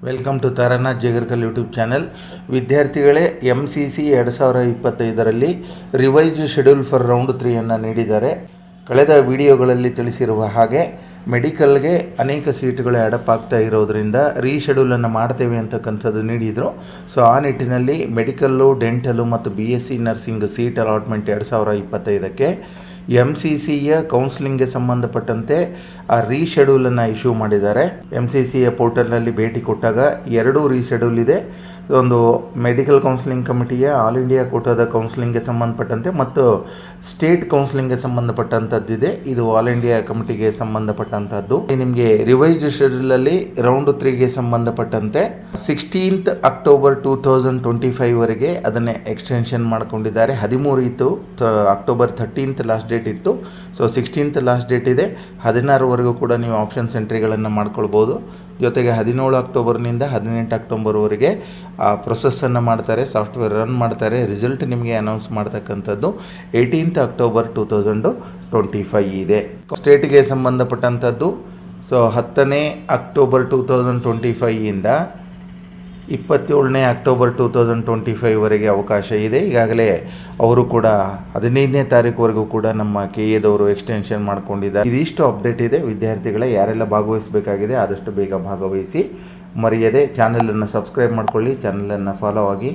Welcome to Taranath Jegarkal YouTube channel. ವಿದ್ಯಾರ್ಥಿಗಳೇ, MCC 2025ರಲ್ಲಿ revise schedule for round 3 ನೀಡಿದ್ದಾರೆ. ಕಳೆದ ವಿಡಿಯೋಗಳಲ್ಲಿ ತಿಳಿಸಿರುವ ಹಾಗೆ ಮೆಡಿಕಲ್ಗೆ ಅನೇಕ ಸೀಟ್ಗಳು ಅಡಪ್ ಆಗ್ತಾ ಇರೋದರಿಂದ ರೀಶೆಡ್ಯೂಲನ್ನು ಮಾಡ್ತೇವೆ ಅಂತಕ್ಕಂಥದ್ದು ನೀಡಿದರು. ಸೊ ಆ ನಿಟ್ಟಿನಲ್ಲಿ ಮೆಡಿಕಲ್ಲು, ಡೆಂಟಲು ಮತ್ತು BSc ನರ್ಸಿಂಗ್ ಸೀಟ್ ಅಲಾಟ್ಮೆಂಟ್ 2025ಕ್ಕೆ MCCಯ ಕೌನ್ಸಿಲಿಂಗ್ಗೆ ಸಂಬಂಧಪಟ್ಟಂತೆ ಆ ರೀಶೆಡ್ಯೂಲನ್ನು ಇಶ್ಯೂ ಮಾಡಿದ್ದಾರೆ. MCCಯ ಪೋರ್ಟಲ್ನಲ್ಲಿ ಭೇಟಿ ಕೊಟ್ಟಾಗ 2 ರೀಶೆಡ್ಯೂಲ್ ಇದೆ. ಒಂದು ಮೆಡಿಕಲ್ ಕೌನ್ಸಿಲಿಂಗ್ ಕಮಿಟಿಯ ಆಲ್ ಇಂಡಿಯಾ ಕೋಟಾದ ಕೌನ್ಸಿಲಿಂಗ್ಗೆ ಸಂಬಂಧಪಟ್ಟಂತೆ ಮತ್ತು ಸ್ಟೇಟ್ ಕೌನ್ಸಿಲಿಂಗ್ಗೆ ಸಂಬಂಧಪಟ್ಟಂಥದ್ದಿದೆ. ಇದು ಆಲ್ ಇಂಡಿಯಾ ಕಮಿಟಿಗೆ ಸಂಬಂಧಪಟ್ಟಂಥದ್ದು. ನಿಮಗೆ ರಿವೈಸ್ಡ್ ಶೆಡ್ಯೂಲಲ್ಲಿ ರೌಂಡ್ 3ಗೆ ಸಂಬಂಧಪಟ್ಟಂತೆ 16th ಅಕ್ಟೋಬರ್ 2025ವರೆಗೆ ಅದನ್ನೇ ಎಕ್ಸ್ಟೆನ್ಷನ್ ಮಾಡಿಕೊಂಡಿದ್ದಾರೆ. 13 ಇತ್ತು, ಅಕ್ಟೋಬರ್ 13th ಲಾಸ್ಟ್ ಡೇಟ್ ಇತ್ತು. ಸೊ 16th ಲಾಸ್ಟ್ ಡೇಟ್ ಇದೆ. 16ವರೆಗೂ ಕೂಡ ನೀವು ಆಪ್ಷನ್ಸ್ ಎಂಟ್ರಿಗಳನ್ನು ಮಾಡ್ಕೊಳ್ಬೋದು. ಜೊತೆಗೆ 17 ಅಕ್ಟೋಬರ್ನಿಂದ 18 ಅಕ್ಟೋಬರ್ವರೆಗೆ ಆ ಪ್ರೊಸೆಸ್ಸನ್ನು ಮಾಡ್ತಾರೆ, ಸಾಫ್ಟ್ವೇರ್ ರನ್ ಮಾಡ್ತಾರೆ. ರಿಸಲ್ಟ್ ನಿಮಗೆ ಅನೌನ್ಸ್ ಮಾಡ್ತಕ್ಕಂಥದ್ದು 18th ಅಕ್ಟೋಬರ್ 2025 ಇದೆ. ಸ್ಟೇಟ್ಗೆ ಸಂಬಂಧಪಟ್ಟಂಥದ್ದು ಸೊ 10ನೇ ಅಕ್ಟೋಬರ್ 2025ಇಂದ 27ನೇ ಅಕ್ಟೋಬರ್ 2025ವರೆಗೆ ಅವಕಾಶ ಇದೆ. ಈಗಾಗಲೇ ಅವರು ಕೂಡ 15ನೇ ತಾರೀಕುವರೆಗೂ ಕೂಡ ನಮ್ಮ KAದವರು ಎಕ್ಸ್ಟೆನ್ಷನ್ ಮಾಡ್ಕೊಂಡಿದ್ದಾರೆ. ಇದಿಷ್ಟು ಅಪ್ಡೇಟ್ ಇದೆ. ವಿದ್ಯಾರ್ಥಿಗಳೇ, ಯಾರೆಲ್ಲ ಭಾಗವಹಿಸಬೇಕಾಗಿದೆ ಆದಷ್ಟು ಬೇಗ ಭಾಗವಹಿಸಿ. ಮರೆಯದೆ ಚಾನಲನ್ನು ಸಬ್ಸ್ಕ್ರೈಬ್ ಮಾಡ್ಕೊಳ್ಳಿ, ಚಾನಲನ್ನು ಫಾಲೋ ಆಗಿ.